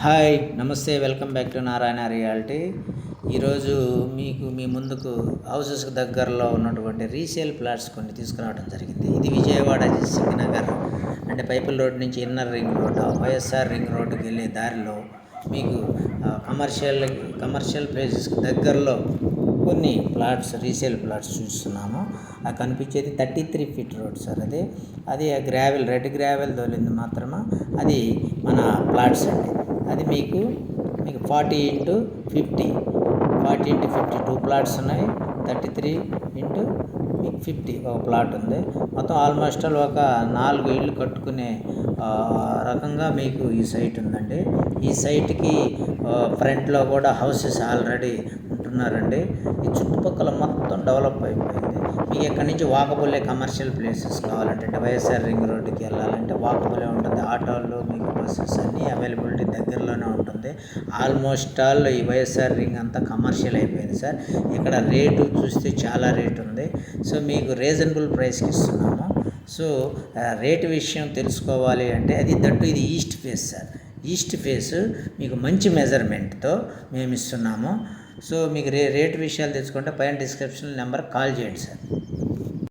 Hi నమస్తే, welcome back to Narayana reality. ఈరోజు మీ ముందుకు హౌసెస్కి దగ్గరలో ఉన్నటువంటి రీసేల్ ప్లాట్స్ కొన్ని తీసుకురావడం జరిగింది. ఇది విజయవాడ సింగనగర్ అంటే పైపుల్ రోడ్ నుంచి inner ring road, YSR ring రోడ్డుకి వెళ్ళే దారిలో మీకు కమర్షియల్ ప్లేసెస్కి దగ్గరలో కొన్ని ప్లాట్స్, రీసేల్ ప్లాట్స్ చూస్తున్నాము. ఆ కనిపించేది 33 ఫీట్ రోడ్ సార్. అది గ్రావెల్, రెడ్ గ్రావెల్ తోలింది మాత్రమే. అది మన ప్లాట్స్ అండి. అది మీకు 40x50 2 ప్లాట్స్ ఉన్నాయి. 33 ఇంటూ మీకు 50 ఒక ప్లాట్ ఉంది. మొత్తం ఆల్మోస్ట్ ఒక 4 ఇళ్ళు కట్టుకునే రకంగా మీకు ఈ సైట్ ఉందండి. ఈ సైట్కి ఫ్రంట్లో కూడా హౌసెస్ ఆల్రెడీ ఉంటున్నారండి. ఈ చుట్టుపక్కల మొత్తం డెవలప్ అయిపోయింది. మీకు ఎక్కడి నుంచి వాకబుల్లే కమర్షియల్ ప్లేసెస్ కావాలంటే వైఎస్ఆర్ రింగ్ రోడ్డుకి వెళ్ళాలంటే వాకబుల్లే ఉంటుంది. ఆటోలు, మీకు బస్సెస్ అన్నీ అవైలబిలిటీ దగ్గరలోనే ఉంటుంది. ఆల్మోస్ట్ ఆల్ ఈ వైఎస్ఆర్ రింగ్ అంతా కమర్షియల్ అయిపోయింది సార్. ఇక్కడ రేటు చూస్తే చాలా రేటు ఉంది. సో మీకు రీజనబుల్ ప్రైస్కి ఇస్తున్నాము. సో రేటు విషయం తెలుసుకోవాలి అంటే ఇది east face sir. East face మీకు మంచి మెజర్మెంట్తో మేము ఇస్తున్నాము. సో మీకు రేటు విషయాలు తెలుసుకుంటే పైన డిస్క్రిప్షన్ నెంబర్ కాల్ చేయండి సార్.